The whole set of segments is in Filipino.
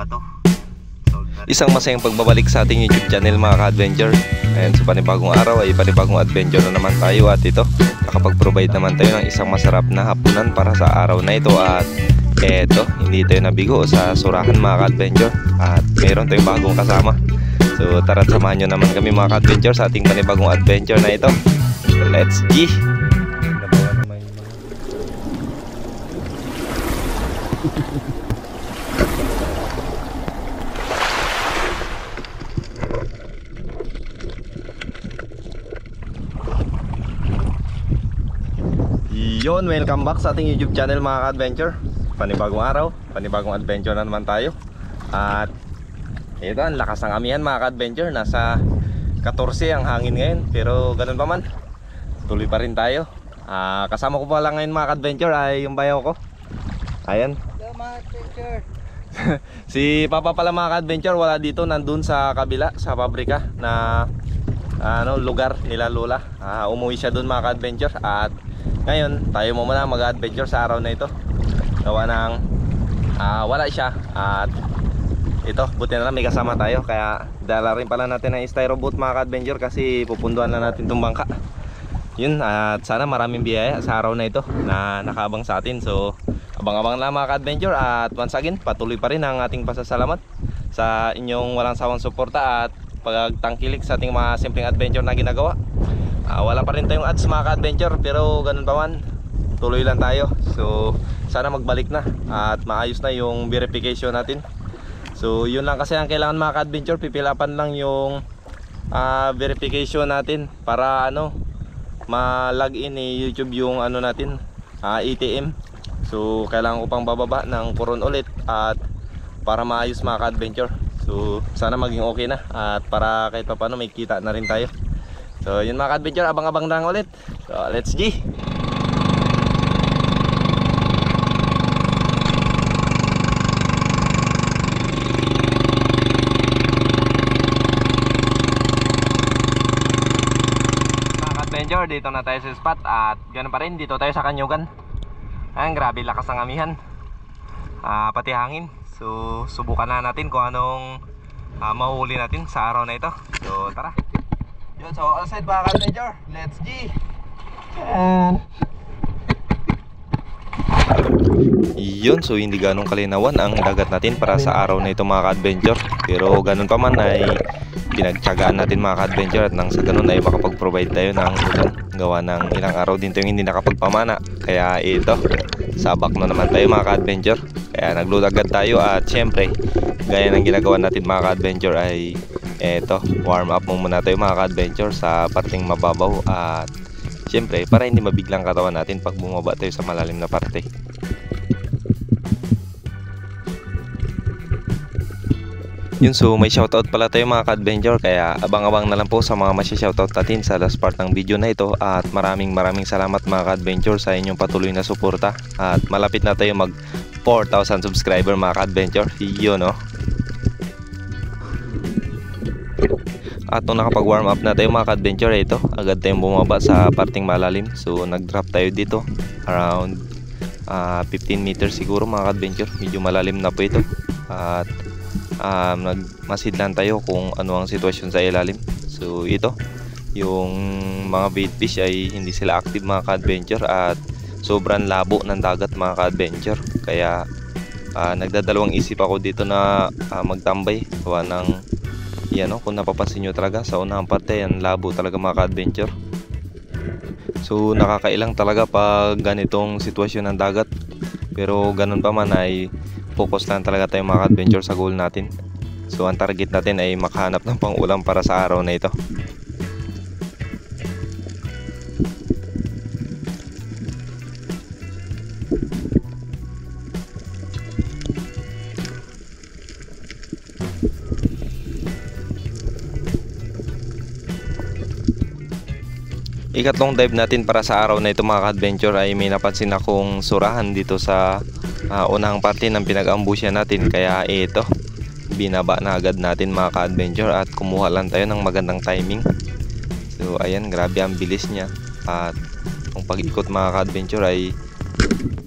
bato. Isang masayang pagbabalik sa ating YouTube channel mga ka-adventure. Ayan, sa panibagong araw ay panibagong adventure na naman tayo. At ito, nakapag-provide naman tayo ng isang masarap na hapunan para sa araw na ito. At eto, hindi tayo nabigo sa surahan mga ka-adventure. At mayroon tayong bagong kasama. So tara, samahan nyo naman kami mga ka-adventure sa ating panibagong adventure na ito. Let's G! Yon, welcome back sa ating YouTube channel mga ka-adventure. Panibagong araw, panibagong adventure na naman tayo. At ito, ang lakas ng amihan mga ka-adventure. Nasa 14 ang hangin ngayon, pero ganun pa man, tuloy pa rin tayo. Kasama ko pa lang ngayon mga ka-adventure ay yung bayaw ko. Ayan. Hello mga adventure. Si Papa pala mga ka-adventure, wala dito, nandun sa kabila, sa pabrika na lugar nila Lola. Umuwi siya dun mga ka-adventure. At ngayon, tayo mo muna mag-adventure sa araw na ito. Gawa ng wala siya. At ito, buti na lang may kasama tayo. Kaya dala rin pala natin ang styro boat mga ka-adventure, kasi pupunduan na natin itong bangka. Yun, at sana maraming biyaya sa araw na ito na nakaabang sa atin. So abang-abang lang mga ka-adventure. At once again, patuloy pa rin ang ating pasasalamat sa inyong walang sawang suporta at pagtangkilik sa ating mga simpleng adventure na ginagawa. Wala pa rin tayong ads mga ka-adventure, pero ganun pa man, tuloy lang tayo. So sana magbalik na at maayos na yung verification natin. So yun lang kasi ang kailangan mga ka-adventure, pipilapan lang yung verification natin para ma-login ni YouTube yung natin, ATM. So kailangan ko pang bababa ng puron ulit at para maayos mga ka-adventure. So sana maging okay na at para kahit pa paano may kita na rin tayo. So yun mga ka-adventure, abang-abang lang ulit. So let's G! Mga ka-adventure, dito na tayo sa spot. At ganoon pa rin, dito tayo sa Kanyugan. Ayan, grabe lakas ng amihan, pati hangin. So subukan na natin kung anong mahuhuli natin sa araw na ito. So tara. Yun, so all set mga ka-adventure, let's G! Yun, so hindi ganong kalinawan ang dagat natin para sa araw na ito mga ka-adventure. Pero ganun pa man ay pinagtyagaan natin mga ka-adventure, at nang sa ganun ay makapag-provide tayo ng ulan. Gawa ng ilang araw din tayong hindi nakapagpamana. Kaya ito, sabak na naman tayo mga ka-adventure. Kaya nagload agad tayo, at syempre gaya ng ginagawa natin mga ka-adventure ay eto, warm up muna tayo mga ka-adventure sa parteng mababaw. At syempre para hindi mabiglang katawan natin pag bumaba tayo sa malalim na parte. Yun, so may shoutout pala tayo mga ka-adventure, kaya abang-abang na lang po sa mga masya-shoutout natin sa last part ng video na ito. At maraming salamat mga ka-adventure sa inyong patuloy na suporta. At malapit na tayo mag 4,000 subscriber mga ka-adventure. Yun, no? At nung nakapag-warm up na tayo mga ka-adventure, ito, agad tayong bumaba sa parting malalim. So nag-drop tayo dito around 15 meters siguro mga ka-adventure. Medyo malalim na po ito. At nagmasid lang tayo kung ano ang sitwasyon sa ilalim. So ito, yung mga bait fish ay hindi sila active mga ka-adventure, at sobrang labo ng dagat mga ka-adventure. Kaya nagdadalawang isip ako dito na magtambay. Gawa ng kung napapansin nyo talaga sa unang parte, yan labo talaga mga ka-adventure. So nakakailang talaga pag ganitong sitwasyon ng dagat. Pero ganun pa man ay focus lang talaga tayo mga ka-adventure sa goal natin. So ang target natin ay makahanap ng pang-ulam para sa araw na ito. Ikatlong dive natin para sa araw na ito mga ka-adventure ay may napansin akong surahan dito sa unang parte ng pinag-ambusyan natin. Kaya ito, binaba na agad natin mga ka-adventure at kumuha lang tayo ng magandang timing. So ayan, grabe ang bilis niya. At kung pag-ikot mga ka-adventure ay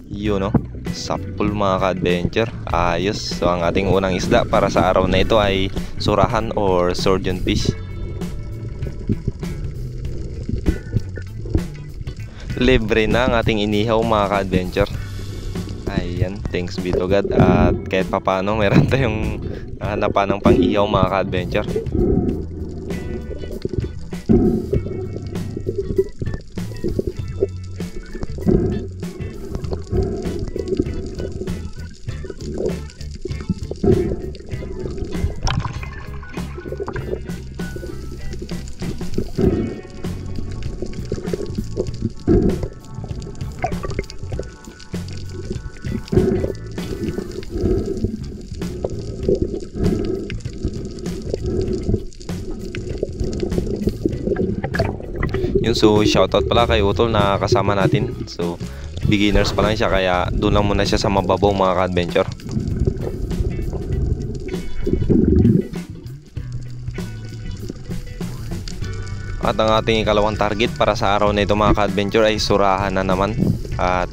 yun, no? Sapul mga ka-adventure. Ayos. So ang ating unang isda para sa araw na ito ay surahan or surgeon fish. Libre na ang ating inihaw mga ka-adventure. Ayan, thanks be to God. At kahit papano meron tayong hanapan ng pang-ihaw mga ka-adventure. Yun, so shoutout pala kay Utol na kasama natin. So beginners pa lang siya, kaya doon lang muna siya sa mababaw mga ka-adventure. At ang ating ikalawang target para sa araw na ito mga ka-adventure ay surahan na naman. At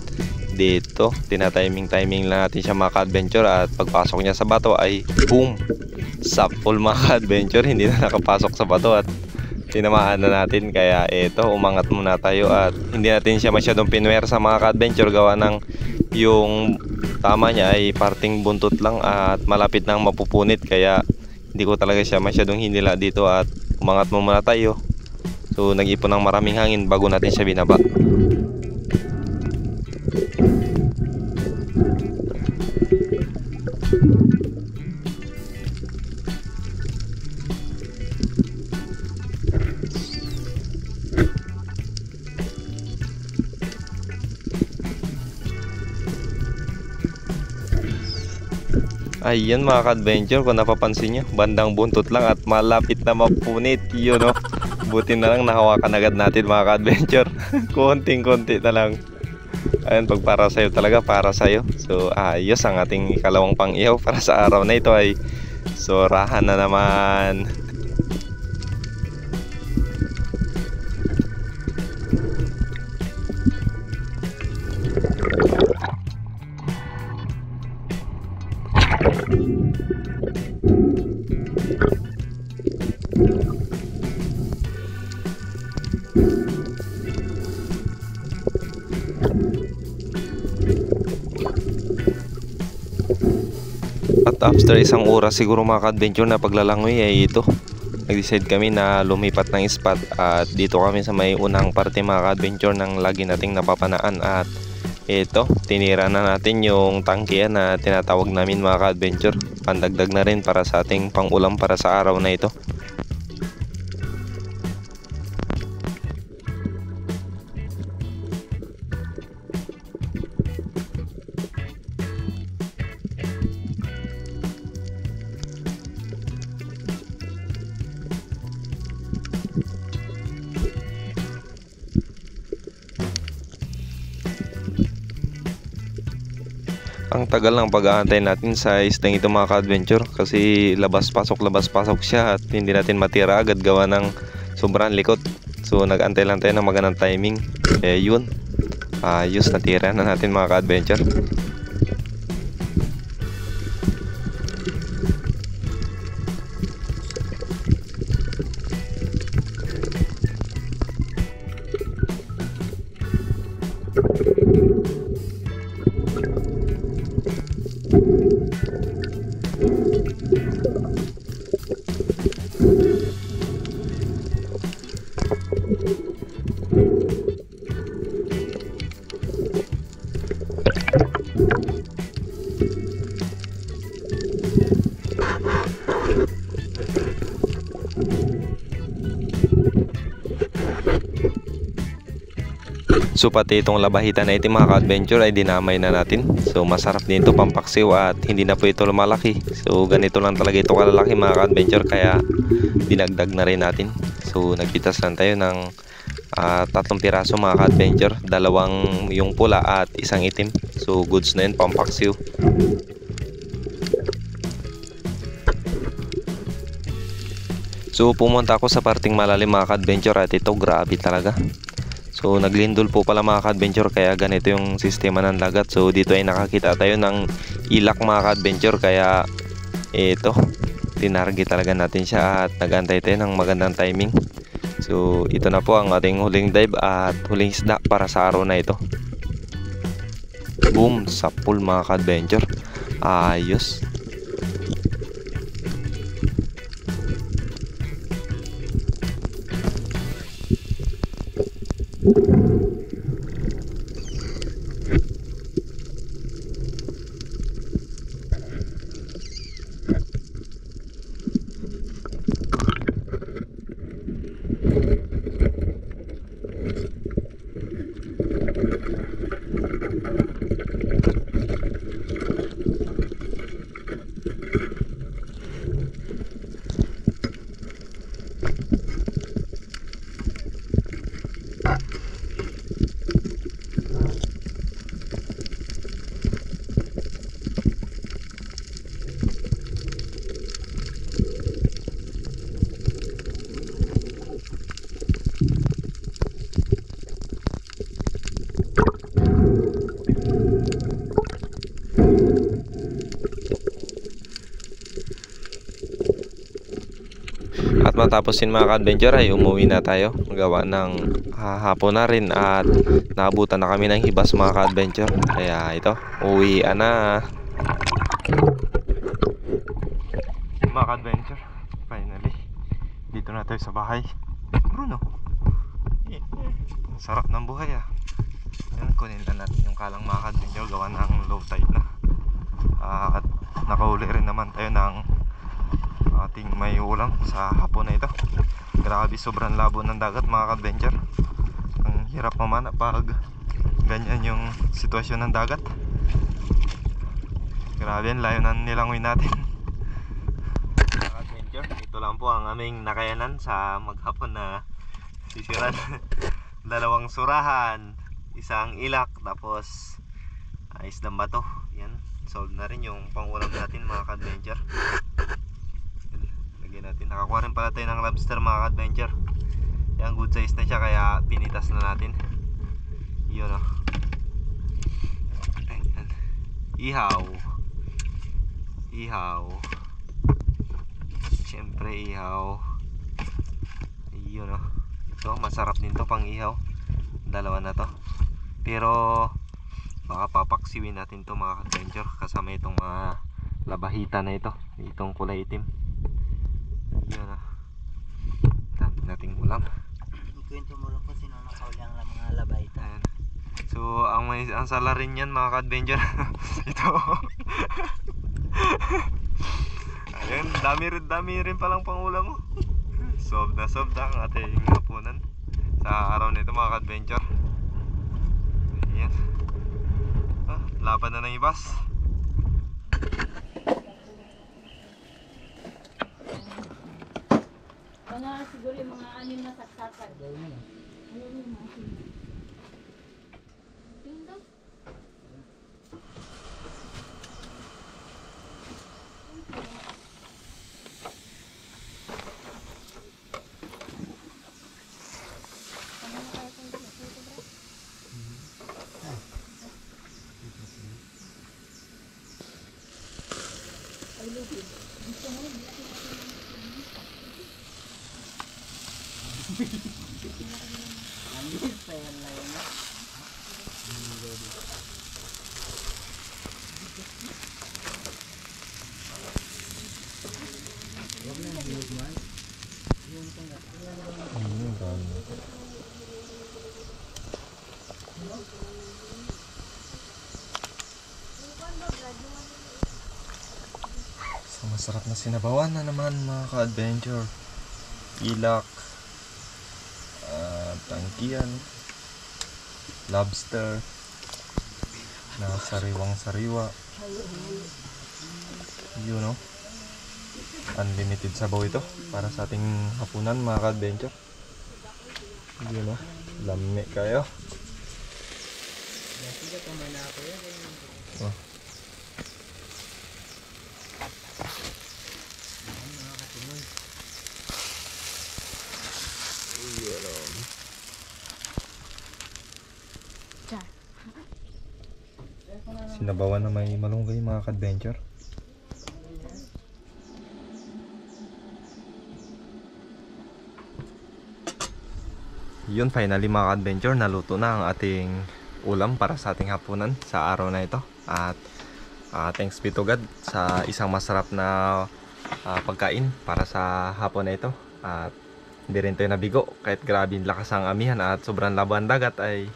dito tinatiming lang natin siya mga ka-adventure, at pagpasok niya sa bato ay boom, sapul mga ka-adventure. Hindi na nakapasok sa bato at tinamaan na natin, kaya ito umangat muna tayo at hindi natin siya masyadong pinwer sa mga ka-adventure, gawa ng yung tama niya ay parting buntot lang at malapit nang mapupunit, kaya hindi ko talaga siya masyadong hinila dito at umangat muna tayo. So nag-ipon ng maraming hangin bago natin siya binaba. Ayan mga ka-adventure, kung napapansin nyo, bandang buntot lang at malapit na mapunit yun, no? Buti na lang nahawakan agad natin mga ka-adventure. Konting-konti na lang. Ayan, pag para sa'yo talaga, para sa'yo. So ayos, ang ating ikalawang pang-ihaw para sa araw na ito ay surahan na naman. At after isang oras siguro mga ka-adventure na paglalangoy ay ito, nag-decide kami na lumipat ng spot, at dito kami sa may unang parte mga ka-adventure ng lagi nating napapanaan. At ito, tinira na natin yung tangkihan na tinatawag namin mga ka-adventure. Pandagdag na rin para sa ating pang-ulam para sa araw na ito. Ang tagal ng pag-aantay natin sa isdang ito mga ka-adventure, kasi labas pasok siya at hindi natin matira agad gawa ng sobrang likot. So nag-antay lang tayo ng magandang timing. Yun, ayos, natira na natin mga ka-adventure. So pati itong labahita na itim mga ka-adventure ay dinamay na natin. So masarap din ito pampaksiw at hindi na po ito lumalaki. So ganito lang talaga ito kalalaki mga ka-adventure, kaya dinagdag na rin natin. So nagpitas lang tayo ng 3 piraso mga ka-adventure, 2 yung pula at 1 itim. So goods na yun, pampaksiw. So pumunta ako sa parting malalim mga ka-adventure at ito grabe talaga. So naglindol po pala mga ka-adventure, kaya ganito yung sistema ng lagat. So dito ay nakakita tayo ng ilak mga ka-adventure, kaya ito, tinarget talaga natin siya at nag-antay tayo ng magandang timing. So ito na po ang ating huling dive at huling isda para sa araw na ito. Boom, sa pool mga ka-adventure. Ayos. At matapos yun mga ka-adventure ay umuwi na tayo. Gawa ng hapon na rin at naabutan na kami ng hibas mga ka-adventure. Kaya ito, uwi na mga ka-adventure. Finally, dito na tayo sa bahay. Bruno, sarap ng buhay ah. Yan, kunin lang natin yung kalang mga ka-adventure. Gawa ng low tide na. At nakahuli rin naman tayo ng ating may ulam sa hapon na ito. Grabe, sobrang labo ng dagat mga ka-adventure. Ang hirap mamana pag ganyan yung sitwasyon ng dagat. Grabe, ang layo na nilangoy natin. Mga ka-adventure, ito lang po ang aming nakayanan sa maghapon na sisiran. 2 surahan, isang ilak, tapos isdang bato. Yan, solve na rin yung pangulam natin mga ka-adventure. Natin. Nakakuha rin pala tayo ng lobster mga ka-adventure. Yan, good size na siya kaya pinitas na natin. Yun o. Ihaw. Ihaw. Siyempre ihaw. Yun o. Ito, masarap din to pang ihaw. 2 na to. Pero baka papaksiwin natin to mga ka-adventure kasama itong mga labahita na ito. Itong kulay itim. Yun ah. Dami nating ulam. Ikwento mo lang po sino nakahuli ang mga labayta. Ayan. So ang sala rin yan mga ka-adventure. Ito. Ayan, dami rin palang pangulam mo. Sob na ang ating hapunan sa araw nito mga ka-adventure. Ayan. Laban na ng ibas. Siguro yung mga anim na saksakan. So masarap na sinabawan na naman mga ka-adventure. Ilak, tangkian, lobster na sariwang-sariwa. You know, unlimited sabaw ito para sa ating hapunan mga ka-adventure. You know, lami kayo. Oh. sinabawan na may malunggay mga ka-adventure. Yun, finally mga ka-adventure, naluto na ang ating ulam para sa ating hapunan sa araw na ito. At thanks be to God sa isang masarap na pagkain para sa hapon na ito. At hindi rin tayo nabigo kahit grabe yung lakas ang amihan at sobrang laban dagat, ay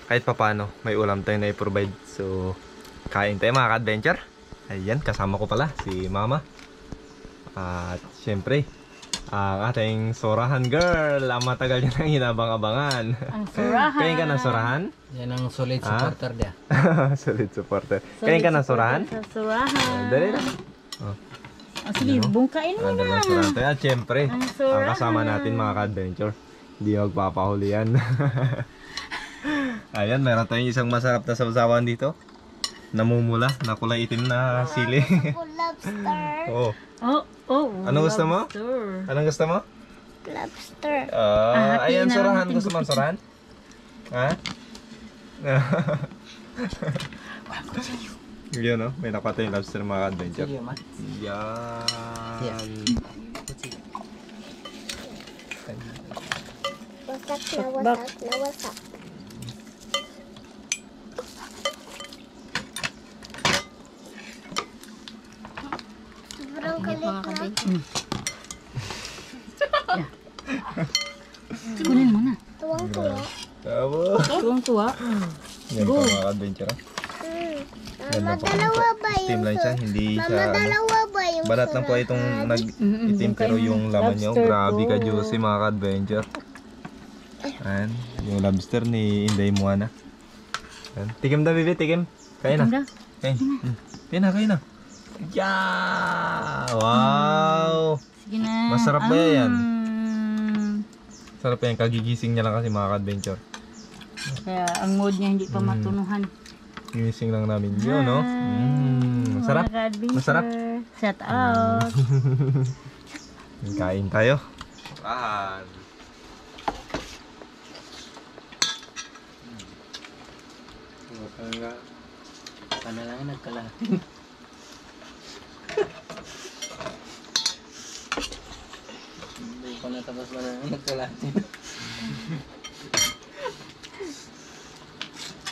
kahit papano may ulam tayo na i-provide. So kain tayo mga ka-adventure. Ayan, kasama ko pala si Mama. At syempre ang ating surahan girl, ang matagal niya nang hinabang-abangan. Ang surahan. Kain ka ng surahan? Yan ang solid supporter dia. Solid supporter. Kain ka ng surahan? Sa surahan. Dali na. Sige, bungkain mo Ano na. ng surahan tayo? At syempre, Ang ang surahan. kasama natin mga ka-adventure, hindi magpapahuli yan. Ayan, meron tayong isang masarap na sausawan dito. Namumula na kulay itim na sili. Lobster. Oo. Oh, Ano gusto mo? lobster. Anong gusto mo? Lobster. Ayan, hatiin na surahan. natin. Gusto mo ang surahan? Ha? Yun, no? May nakata yung lobster mga ka-adventure. Sige, ma. Yan. Wasak na wasak. Sobrang kulit na. Kunin mo na. Tuwang-tuwa. Tama. Tuwang tuwa. Yan pa mga ka-adventure. Mama, dalawa ba yung Steam lang siya, hindi Mama, siya ano. dalawa ba yung Balat lang po itong nag-itim pero yung laman nyo, Lobster grabe ko. ka juicy mga ka-adventure. Ayan, yung lobster ni Inday Moana. Ayan. Tikim na bibi, tikim. Kaya na. Tikim na. Kain. Kaya na, kaya na. Yeah! Wow! Sige na. Masarap ba yan? Ah. Sarap yan, kagigising niya lang kasi mga ka-adventure. Kaya ang mood niya hindi pa matunuhan. Gigising lang namin yun, no? Masarap. Mga ka-adventure. Masarap. Shout out. Kain tayo. Surahan. Ano lang nagkalahati. Hindi pa natapos na lang nagkalahati.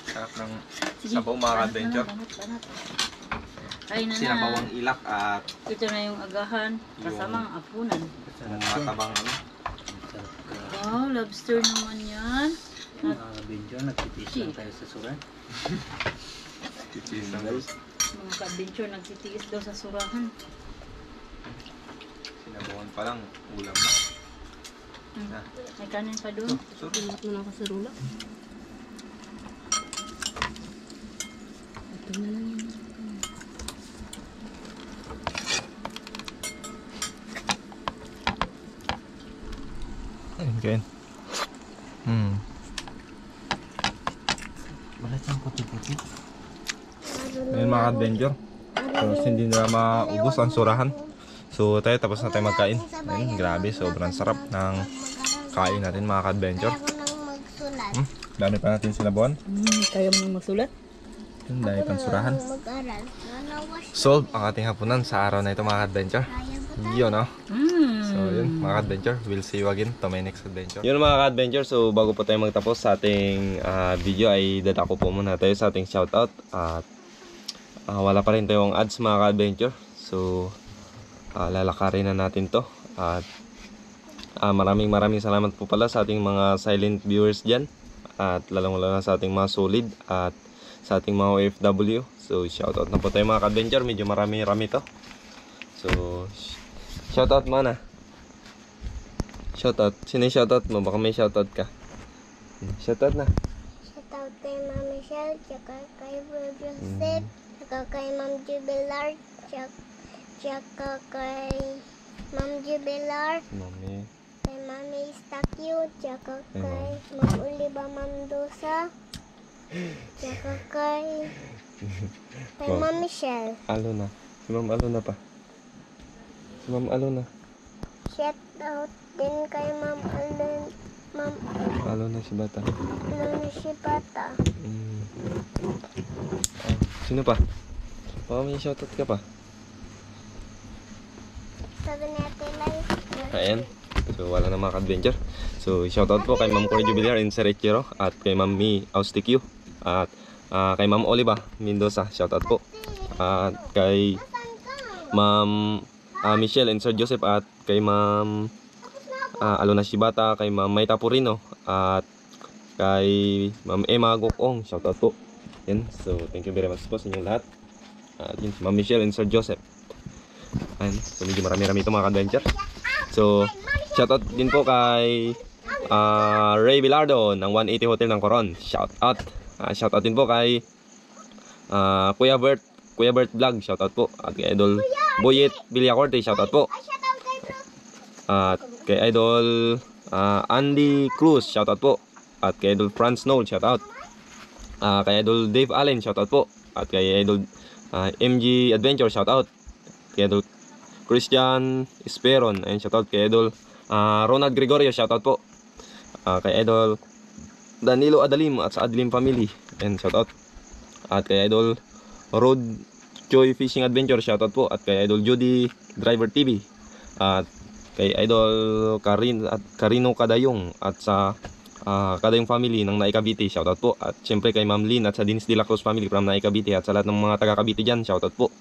Sarap ng sabaw mga ka-adventure. Kain na na. Sinabawang ilak at Ito na yung agahan. Kasamang apunan. matabang ano. Wow, lobster naman yan. Mga video, nagtitiis lang tayo sa suran. Titiis lang guys. Mga ka-adventure nagtitiis daw sa surahan. Sinabawan pa lang, ulam na. May kanin pa doon. So, Pilat mo na ako sa rula. Ito na lang yun. ayun kain. Balat ang puti-puti. Ayun mga ka-adventure. So, hindi nila maubos ang surahan. So tayo, tapos na tayo magkain. Ayun, grabe, sobrang sarap ng kain natin mga ka-adventure. Ako nang magsulat. Dami pa natin sinabawan. Kaya mo nang magsulat? Yun, dami pang surahan. Mag-aral. Nanawas. Solve ang ating hapunan sa araw na ito mga ka-adventure. Kaya ba? Yun, no? So yun mga ka-adventure, we'll see you again to my next adventure. Yun mga ka-adventure, so bago po tayo magtapos sa ating video ay dadako po muna tayo sa ating shoutout. At wala pa rin tayong ads mga ka-adventure. So lalakarin na natin to. At maraming salamat po pala sa ating mga silent viewers dyan. At lalong-lalo na sa ating mga solid at sa ating mga OFW. So shoutout na po tayo mga ka-adventure, medyo marami-rami to. So shoutout mana. Shoutout. Sino yung shoutout mo? Baka may shoutout ka. Shoutout na. Shoutout kay Ma'am Michelle, tsaka kay Bro Joseph, tsaka kay Ma'am Jubilar, tsaka kay Ma'am Jubilar, Mami. kay Mami Stakyo, tsaka kay Ma'am Oliva Mendoza, tsaka kay Ma'am Michelle. Alo na. Si Ma'am Alo na pa. Si Ma'am Alo na. Shoutout din kay Ma'am Mam, Lalo na si Bata. Luna si Bata. Sino pa? Baka may shoutout ka pa. Sabi natin lang. Ayan. So wala na mga ka-adventure. So shoutout po kay Ma'am Cory Jubiliar and Sir Echiro at kay Ma'am Mi Austikyu at kay Ma'am Oliva Mendoza. Shoutout po. At kay Ma'am Michelle and Sir Joseph at kay Ma'am Alona Shibata, kay Ma'am Maita Purino at kay Ma'am Emma Gokong. Shoutout po. Yan. So thank you very much po sa inyong lahat. At yun, Ma'am Michelle and Sir Joseph. Ayan. So medyo marami-rami ito mga adventure. So shoutout din po kay Ray Bilardo ng 180 Hotel ng Coron. Shoutout. Shoutout din po kay Kuya Bert Vlog. Shoutout po. At kay Idol Boyet Villacorte. Shoutout po. At kay Idol Andy Cruz. Shoutout po. At kay Idol Franz Noel. Shoutout. Kay Idol Dave Allen. Shoutout po. At kay Idol MG Adventure. Shoutout. Kay Idol Christian Esperon. Ayun, shoutout kay Idol Ronald Gregorio. Shoutout po. Kay Idol Danilo Adalim at sa Adalim Family. Ayun, shoutout. At kay Idol Road Joy Fishing Adventure. Shoutout po. At kay Idol Judy Driver TV. At kay Idol Carino Kadayong at sa Kadayong Family ng Naik Cavite. Shoutout po. At syempre kay Ma'am Lynn at sa Dinis de la Cruz Family from Naik Cavite at sa lahat ng mga taga Cavite dyan. Shoutout po.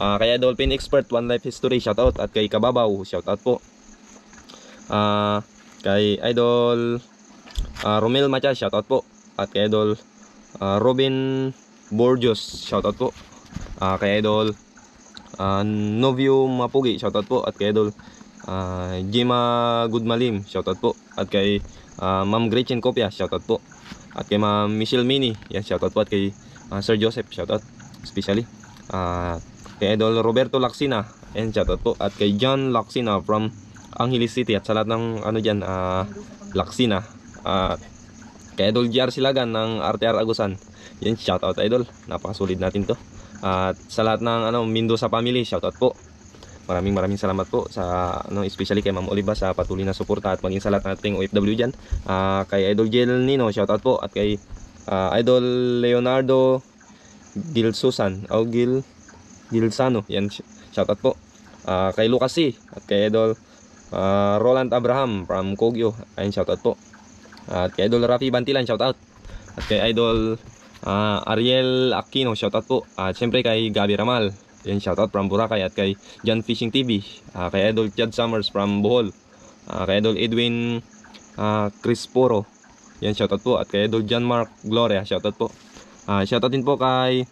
Kay Idol Pin Expert One Life History. Shoutout. At kay Kababaw. Shoutout po. Kay Idol Romel Macha. Shoutout po. At kay Idol Robin Borjos. Shoutout po. Kay Idol Novio Mapugi. Shoutout po. At kay Idol Jima Goodmalim. Shoutout po. At kay Ma'am Gretchen Kopia. Shoutout po. At kay Ma'am Michelle Mini. Yan, shoutout po. At kay Sir Joseph. Shoutout. Especially. Kay Idol Roberto Laksina. Yan, shoutout po. At kay John Laksina from Angeles City. At sa lahat ng ano dyan, Laksina. Kay Idol GR Silagan ng RTR Agusan. Yan, shoutout Idol. Napakasolid natin to. At sa lahat ng Mendoza family, shoutout po. Maraming salamat po sa especially kay Ma'am Oliva sa patuloy na suporta at maging sa lahat ng ating OFW dyan. Kay Idol Jel Nino, shoutout po. At kay Idol Leonardo Gil Susan o Gilsano, yan, shoutout po. Kay Lucas C. At kay Idol Roland Abraham from Kogyo, ayun, shoutout po. At kay Idol Rafi Bantilan, shoutout. At kay Idol Ariel Aquino, shoutout po. At syempre kay Gabi Ramal, yan, shoutout from Boracay. At kay John Fishing TV, kay Idol Chad Summers from Bohol, kay Idol Edwin Crisporo, yan, shoutout po. At kay Idol John Mark Gloria, shoutout po. Shoutout din po kay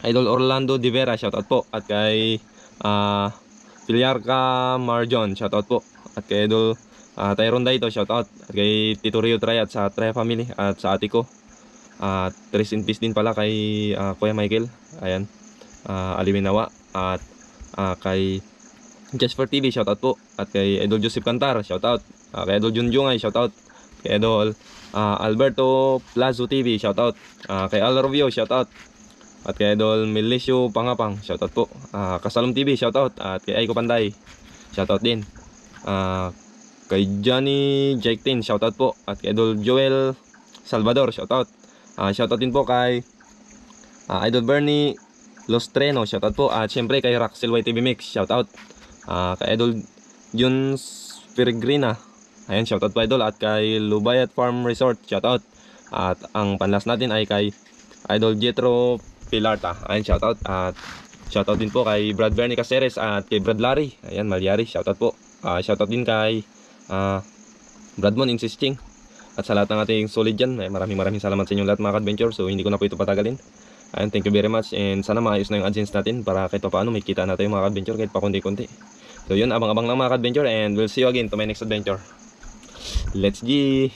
Idol Orlando De Vera, shoutout po. At kay Filiarca Marjon, shoutout po. At kay Idol Tyrone Daito, shoutout. At kay Tito Rio Tray at sa Tray Family at sa ate ko. At rest in peace din pala kay Kuya Michael. Ayan. Aliminawa. At kay Just for TV, shoutout po. At kay Idol Joseph Cantar, shoutout. Kay Idol Junjungay, shoutout. Kay Idol Alberto Plazo TV, shoutout. Kay Al Rovio, shoutout. At kay Idol Melisio Pangapang, shoutout po. Kasalom TV, shoutout. At kay Aiko Panday, shoutout din. Kay Johnny Jaitin, shoutout po. At kay Idol Joel Salvador, shoutout. Shoutout din po kay Idol Bernie Lostreno, shoutout po. At syempre kay Raxel YTV Mix, shoutout. Kay Idol Juns Peregrina, ayan, shoutout po Idol. At kay Lubayat Farm Resort, shoutout. At ang panlas natin ay kay Idol Jetro Pilarta, ayan, shoutout. At shoutout din po kay Brad Bernie Caceres at kay Brad Larry, ayan, Malyari, shoutout po. Shoutout din kay Bradmon Insisting. At sa lahat ng ating solid dyan, maraming salamat sa inyong lahat mga ka-adventure. So hindi ko na po ito patagalin. Ayan, thank you very much. And sana maayos na yung AdSense natin para kahit pa paano may kita na tayo mga ka-adventure kahit pa konti-konti. So yun, abang-abang lang mga ka-adventure, and we'll see you again to my next adventure. Let's G!